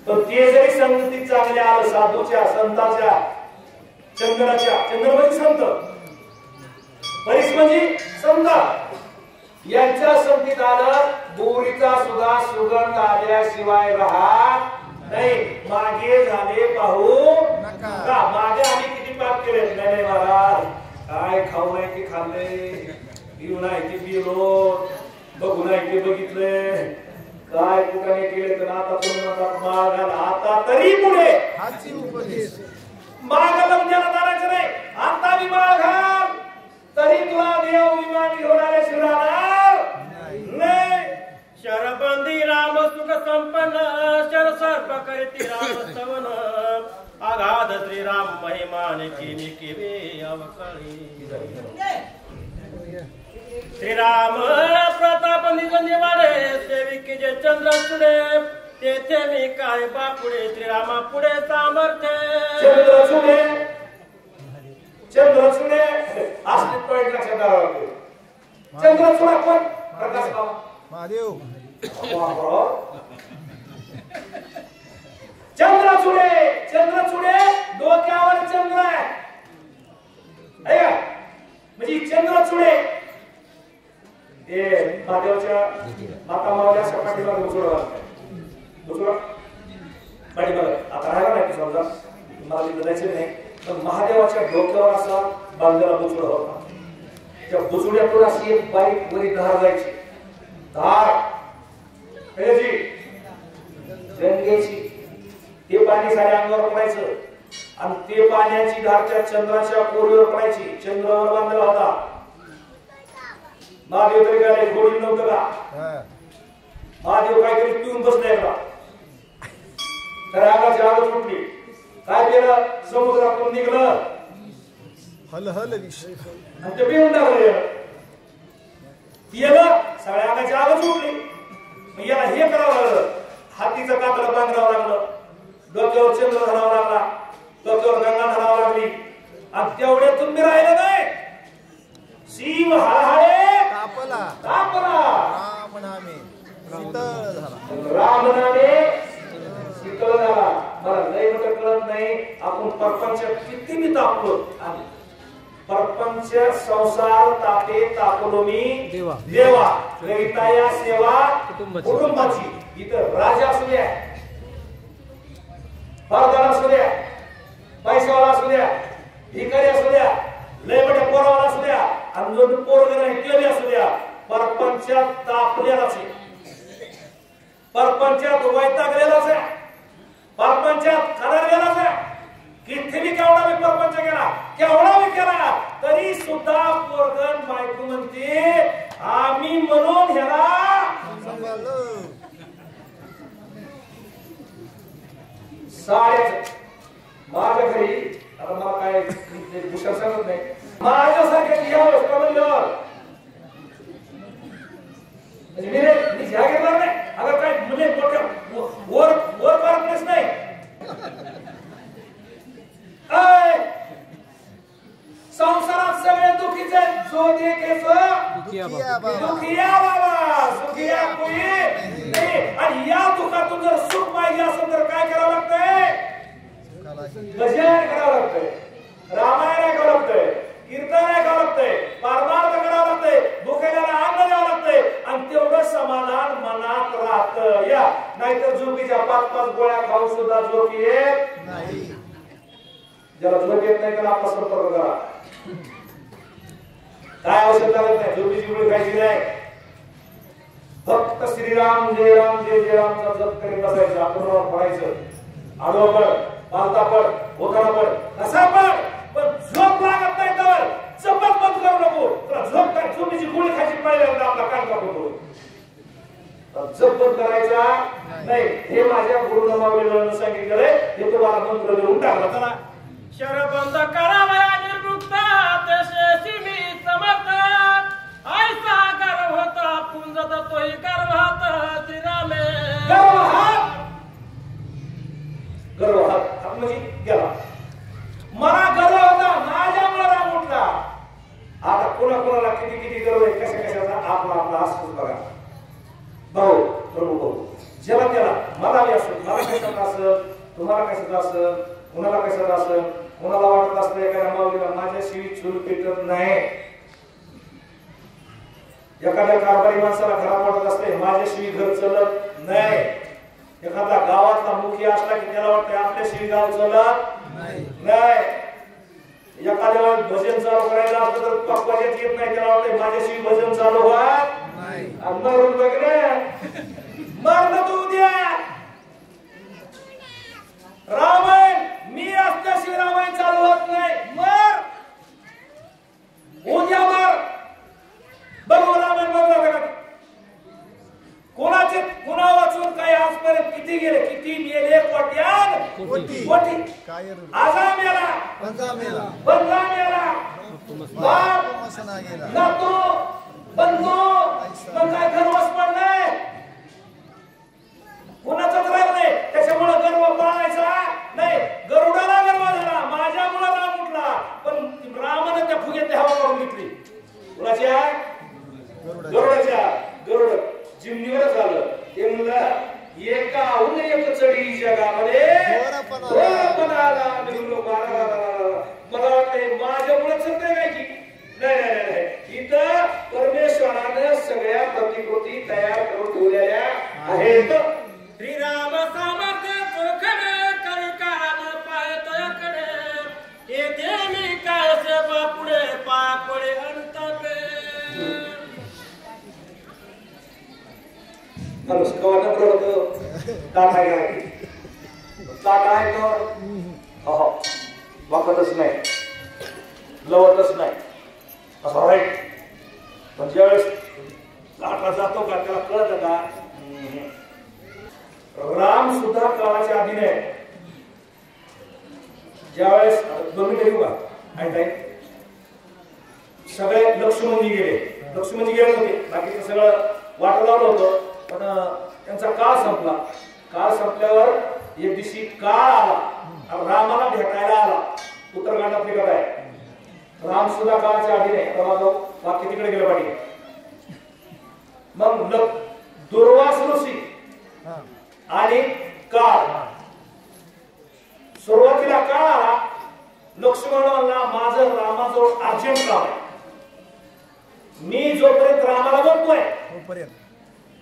पण ते जरी संगती चांगल्या आलं साधूच्या संताच्या चंद्र म्हणजे संत परीस म्हणजे संत यांच्या संगतीत आलं बोरीचा सुद्धा सुगंध आल्याशिवाय राहत नाही. मागे झाले पाहू नका. मागे आम्ही किती पाप केले नाही महाराज. काय खाऊ नाही ते खाल्ले, पिऊ नाही ते पिलो, बघू नाही ते बघितले, काय कुठे केले तर आता तुम्ही मागाल. आता तरी पुढे मागाला म्हणजे जाण्याचं नाही. आता मी मागाल तरी तुला देव विमान घेऊन आल्याशिवाय राहणार नाही. शरबंदी राम सुख संपन्न शर सर्प करीती राम स्तवन आघात श्रीराम महिमान केली केवे अवकाळी. श्रीराम प्रताप निजनी वाडे सेविके जे चंद्र सुडे तेथे मी काय बापुडे श्रीरामा पुढे सामर्थ्य. चंद्र सुडे असले पॉइंट लक्षात आला. चंद्र सुडा कोण? प्रकाश महादेव. चंद्रचूडे डोक्यावर चंद्र आहे म्हणजे चंद्रचूडे ते महादेवाच्या माता मावल्याच्या पाठीमागे बुचुडा पाठीमागे आता राहिला नाही समजा मला तिथे जायचं नाही. पण महादेवाच्या डोक्यावर असा बांधलेला बुचुडा होता. त्या बुचुड्यातून अशी एक बारीक वरी धार जायची. धार गंगेची ते पाणी साऱ्या अंगावर पडायचं आणि ते पाण्याची धार त्या चंद्राच्या कोरीवर पडायची. चंद्रावर बांधला होता. महादेव तरी काय गोडी नव्हतं का? महादेव काहीतरी पिऊन बसलाय का? तर आगाची आग सुटली. काय केलं? समुद्रातून निघलं हल हल विषय आणि ते पिऊन टाकलं. गेलं सगळ्या आगाची आग सुटली. याला हे करावं लागलं. हातीचं कातडं बांधावं लागलं. डोक्यावर चंद्र धरावा लागला. डोक्यावर गंगा धरावा लागली. आणि तेवढे तुम्ही राहिले नाही. शिव हळहळे कापला राम नामे शीतळ झाला. मला लय मोठं कळत नाही. आपण परपंच किती मी तापलो. परपंच संसार तापे तापलो मी देवा करिता या सेवा कुटुंबाची. इथं राजा असू द्या, फरदार असू द्या, पैशावाला असू द्या, भिकारी असू द्या, लय मोठ्या पोरावाला असू द्या, आणि जो पोरग नाही ते असू द्या, परपंचात तापलेलाच आहे. परपंचात वैतागलेलाच आहे. परपंचात खरडलेलाच आहे. किती बी केवढा मी परपंच केला, केवढा मी केला, तरी सुद्धा पोरगण बायको म्हणते आम्ही म्हणून ह्याला साड्याच. माझ्या घरी आता मला काय भूषण सांगत नाही. माझ्यासारख्या घ्यावं का म्हणल्यावर मी घ्या घेणार नाही. अगर काय मुले मोठ्या वर वर पारखणच नाही. संसारात सगळे दुखीचे जो देखे सो दुखिया बाबा सुखिया कोई नाही. आणि या दुःखातून जर सुख पाहिजे असेल तर काय करावं लागतंय? भजन करावं लागतंय, रामायण ऐकावं लागतंय, कीर्तन ऐकावं लागतंय, परमार्थ करावं लागतंय, भुकेल्याला अन्न द्यावं लागतंय. आणि तेवढं समाधान मनात राहतं. या नाहीतर झोपीच्या 5-5 गोळ्या खाऊन सुद्धा झोप येत नाही. ज्याला झोप येत नाही त्याला आपला संपर्क करा. काय औषध लागत नाही. झोपीची गोळी खायची नाही. फक्त श्रीराम जय राम जय जय रामचा जप करीत बसायचं. आपण पडायचं. आडवं पड, पालता पड, होताना पड, कसा पड, पण झोप लागत नाही तर जपत बंद करू नको. तुला झोप काय झोपीची गोळी खायची पाहिजे आपला कान कापतो. जप बंद करायचा नाही. हे माझ्या गुरुनं माऊलीनं सांगितलेलं. हे तुम्हाला मंत्र देऊन टाकला. चला शरबंद करावया निर्मुक्ता तसे मी समर्थ ऐसा गर्व होता पुंजत तोही गर्वात श्रीरामे. गर्वात म्हणजे गेला. मला गर्व होता माझ्या मला उठला. आता कोणाला किती किती गर्व आहे कशा कशाचा आपला आपला असतोच बघा. भाऊ प्रभू भाऊ ज्याला त्याला समाधानी असो. मला कशाचं असेल, तुम्हाला कशाचं असेल, कुणाला कशाचं असेल, कुणाला वाटत असतं एखाद्या माऊलीला माझ्याशिवाय चूल पेटत नाही, एखाद्या कारभारी माणसाला खराब वाटत असते माझ्याशिवाय घर चालत नाही, एखादा गावातला मुखी असला की त्याला वाटतं आपल्याशिवाय गाव चालत नाही, एखाद्या भजन चालू करायला असलं तर पक्वाच्यात येत नाही त्याला वाटतं माझ्याशिवाय भजन चालू व्हात मरून वगैरे मरण तू उद्या रामायण मी असल्याशिवाय रामायण चालू होत नाही, मर उद्या मर. बघू रामायण बघला का कोणाचे कुणा वाचून काय आजपर्यंत किती गेले, किती मेले, कोट्यान कोटी आजा मेला, बंदा मेला, बाप नातू बंधू पण काय गर्वच पडलाय, कुणाचाच राग नाही. त्याच्यामुळे गर्व पाळायचा नाही. गरुडाला गर्व झाला माझ्यामुळे राम उठला, पण रामाने त्या फुग्यात हवा काढून घेतली. कुणाच्या गरुडाच्या. गरुड जिमनीवर झालं ते म्हणलं एकाहून एक चढी जगामध्ये मला वाटतं माझ्यामुळेच काय की नाही. इथं परमेश्वरानं सगळ्या प्रतिकृती तयार करून ठेवलेल्या आहेत. श्रीराम सामर्थ्य चोखडे करी काम पाय तयाकडे येथे मी काय सेवा पुढे पापडे अंतपे. कवाटं करत ताट आहे तर वाकतच नाही, लवतच नाही असं राईट. पण ज्यावेळेस लाटा जातो का त्याला कळत का राम सुद्धा काळाच्या अधीन आहे. ज्यावेळेस दोन्ही घेऊ का ऐकाय सगळे लक्ष्मणजी गेले नव्हते, बाकीचं सगळं वाट लावलं होतं, पण त्यांचा काळ संपला. काळ संपल्यावर एक दिवशी काळ आला, रामाला भेटायला आला. उत्तरकांडातली कथा आहे. राम सुद्धा काळाच्या अधीन आहे. वाक्य तिकडे गेलं पाहिजे. मग दुर्वास ऋषी आणि काळ. सुरुवातीला काळ आला. लक्ष्मण म्हणला माझं रामाजवळ अर्जंट काम आहे, मी जोपर्यंत रामाला बघतोय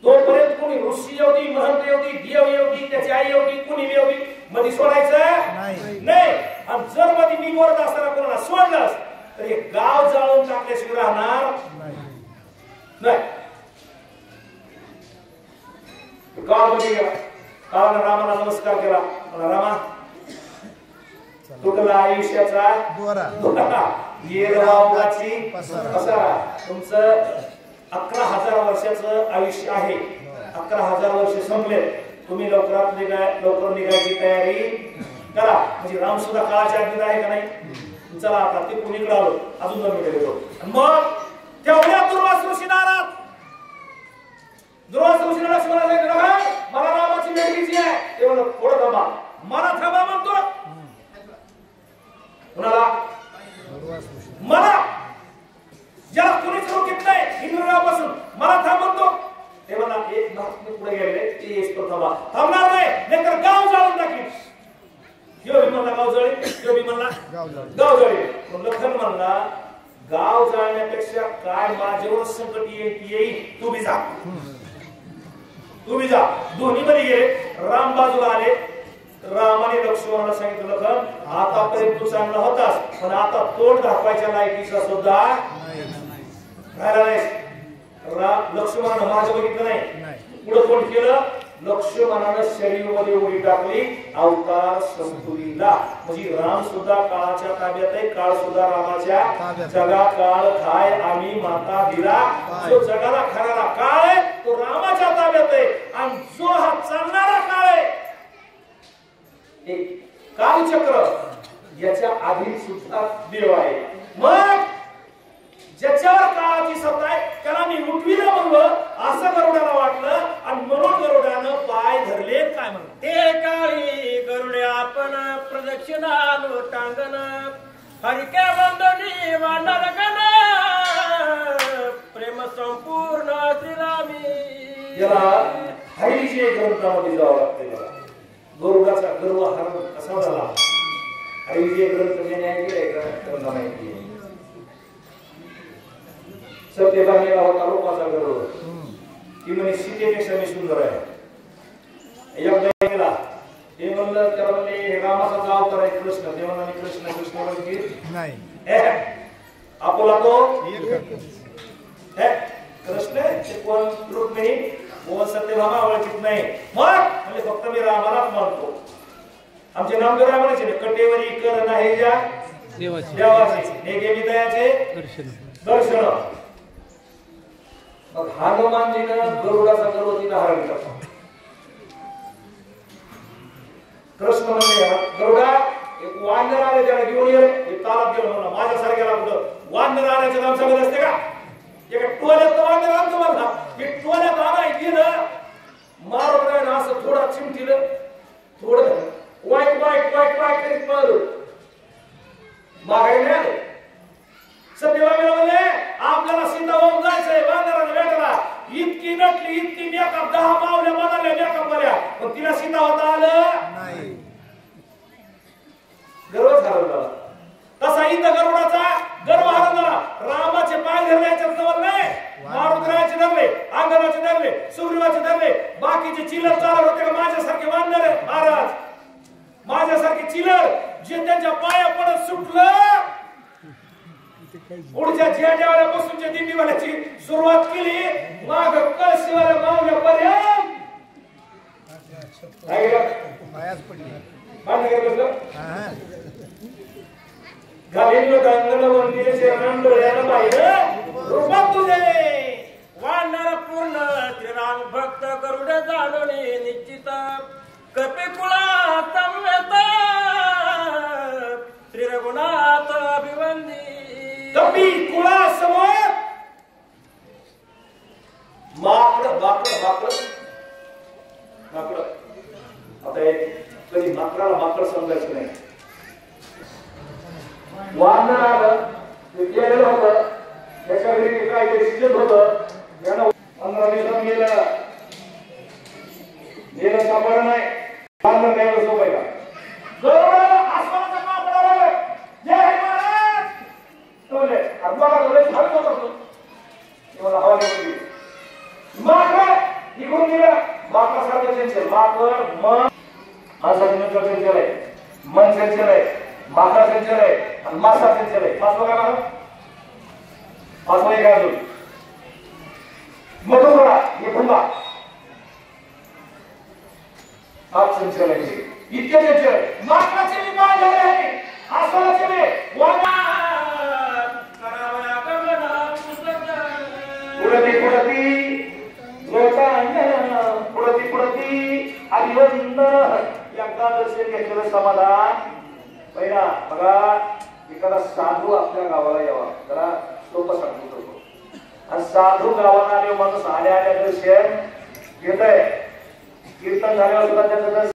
तोपर्यंत कोणी ऋषी येऊ दे, महंत येऊ दे, देव येऊ दे, त्याची आई येऊ दे, कोणी येऊ दे, मध्ये सोडायचं नाही. आणि जर मध्ये मी बोलत असताना कोणाला सोडलंस तर हे गाव जाळून टाकल्याशिवाय राहणार नाही. गाव मध्ये गेला. काळानं रामाला नमस्कार केला. रामा तुटला आयुष्याचा पसारा. तुमचं 11,000 वर्षाचं आयुष्य आहे. 11,000 वर्ष संपले. तुम्ही लवकर निघायची तयारी करा. म्हणजे राम सुद्धा काळाच्या अधीन आहे का नाही. चला आता ते कुणीकडे आलो अजून 2 मिनिटं गेलो. मग तेवढ्या दुर्वास ऋषी नाराज. दुर्वास ऋषीने लक्ष्मणाला सांगितलं मला रामाची भेट घ्यायची आहे. ते म्हणलं थोडं थांबा. मला थांबा म्हणतो. कुणाला मला ज्याला कुणीच रोखत नाही हिंदुरापासून मला थांब म्हणतो. ते म्हणा एक महात्मा पुढे गेले ते थांबा. थांबणार नाही नाहीतर गाव जाळून टाकील. ह्यो बी म्हणला गाव जळेल, ह्यो बी म्हणला गाव जळेल. लखन म्हणला गाव जाळण्यापेक्षा काय माझ्यावर संकट येईल तू बी जा. दोन्ही मध्ये गेले. राम बाजूला आले. रामाने लक्ष्मणाला सांगितलं लखन आतापर्यंत तू चांगला होतास, पण आता तोंड दाखवायच्या लायकीचा सुद्धा राहिला नाहीस. लक्ष्मणानं माझं बघितलं नाही. पुढे तोंड केलं. लक्ष्मणानं शरीरामध्ये उडी टाकली. अवतार संतुलीला. म्हणजे राम सुद्धा काळाच्या ताब्यात आहे, काळ सुद्धा रामाच्या. जगा काळ खाय आम्ही माता दिला. जो जगाला खाणारा काळ आहे तो रामाच्या ताब्यात आहे. आणि जो हा चालणारा काळ आहे कालचक्र याच्या आधी सुद्धा देव आहे. मग ज्याच्यावर काळाची सत्ता आहे त्याला मी उठविलं म्हणलं असं गरुडाला वाटलं. आणि म्हणून गरुडानं पाय धरले. काय म्हणलं ते काळी गरुडे आपण प्रदक्षिणा लोटांगण हरिके बंधनी वांडर गण प्रेम संपूर्ण श्रीरामी. याला हरिविषयी ग्रंथामध्ये जावं लागते मला. गरुडाचा गर्व हरण कसा झाला हरिविषयी ग्रंथ मी न्याय केलाय का त्यांना माहिती आहे. सत्यभामेला होता रूपाचा गर्व. ती म्हणे सीतेपेक्षा मी सुंदर आहे. एकदा गेला ते म्हणलं त्याला म्हणजे रामाचा अवतार आहे कृष्ण. ते म्हणला मी कृष्ण कृष्ण म्हणजे नाही आपोला तो कृष्ण ते कोण रुक्मिणी कोण सत्यभामा ओळखीत नाही. मग म्हणजे फक्त मी रामालाच मानतो. आमचे नामदेव राय म्हणायचे कटेवरी कर नाही ज्या देवाचे नेगे मी दयाचे दर्शन. मग हनुमानजीनं गरुडाचा गर्व तिला हरण करतो. कृष्ण म्हणजे गरुडा एक वानर आले त्याला घेऊन ये तालात गेलो म्हणून माझ्यासारख्याला कुठं वानर आल्याचं नाम सांगत असते का. एका टोल्यात वानर आणतो मला मी टोल्यात आणाय गेलं मारत नाही ना असं थोडा चिमटीलं थोडं वाईट वाईट वाईट वाईट करीत मारू मागाय नाही आलं. सत्यभामेला म्हणले आपल्याला सीताभाऊ जायचंय वानराने भेटायला. इतकी नटली इतकी मेकअप 10 मावल्या म्हणाल्या मेकअप वाल्या पण तिला सीता होता आलं नाही. गर्व हरण झाला. तसा इथं गरुडाचा गर्व हरण झाला. रामाचे पाय धरण्याच्या जवळ नाही मारुद्राचे धरले अंगणाचे धरले सुग्रीवाचे धरले. बाकीचे चिलर चालत होते का माझ्यासारखे वानर महाराज माझ्यासारखे चिलर जे त्यांच्या पाया पडत सुटलं. पुढच्या जेवायला बसूनच्या दिंडीवाल्याची सुरुवात केली माग कळशीवाल्या मावल्यापर्यंत वानर पूर्ण श्रीराम भक्त गरुड जाणून निश्चित कपी कुळा संवेत श्री रघुनाथ अभिवंदी. कपी कुळा समोर माकड माकड माकड माकड. आता कधी माकडाला माकड समजायचं नाही. वानर आलं ते गेलेलं होतं त्याच्या घरी काहीतरी शिजत होतं त्यानं 15 दिवसात गेलं सापडलं नाही. वानर द्यायला सोपं का गरुडाला आसमानाचा माकड आला जय महाराज बोले आत्माला बोले झालं होतं ते मला हवा गेली माकड निघून गेलं. माकडासारखं चंचल माकड मन माणसाचं मित्र चंचल आहे मन चंचल आहे माकड चंचल आहे आणि मासा चंचल आहे. पाचवा काय म्हणा पाचवा एक अजून मधुरा हे भुंगा हा चंचल आहे. इतके चंचल माकडाचे मी काय झाले आहे आसनाचे मी पुरती पुरती लोकांना पुरती पुरती अभिवंदन. एकदा दर्शन घेतलेलं समाधान. पहिला बघा एखादा साधू आपल्या गावाला यावा जरा सोपं सांगतो आणि साधू गावाला आले माणूस आल्या आल्या दर्शन घेत आहे. कीर्तन झाल्यावर सुद्धा त्याचं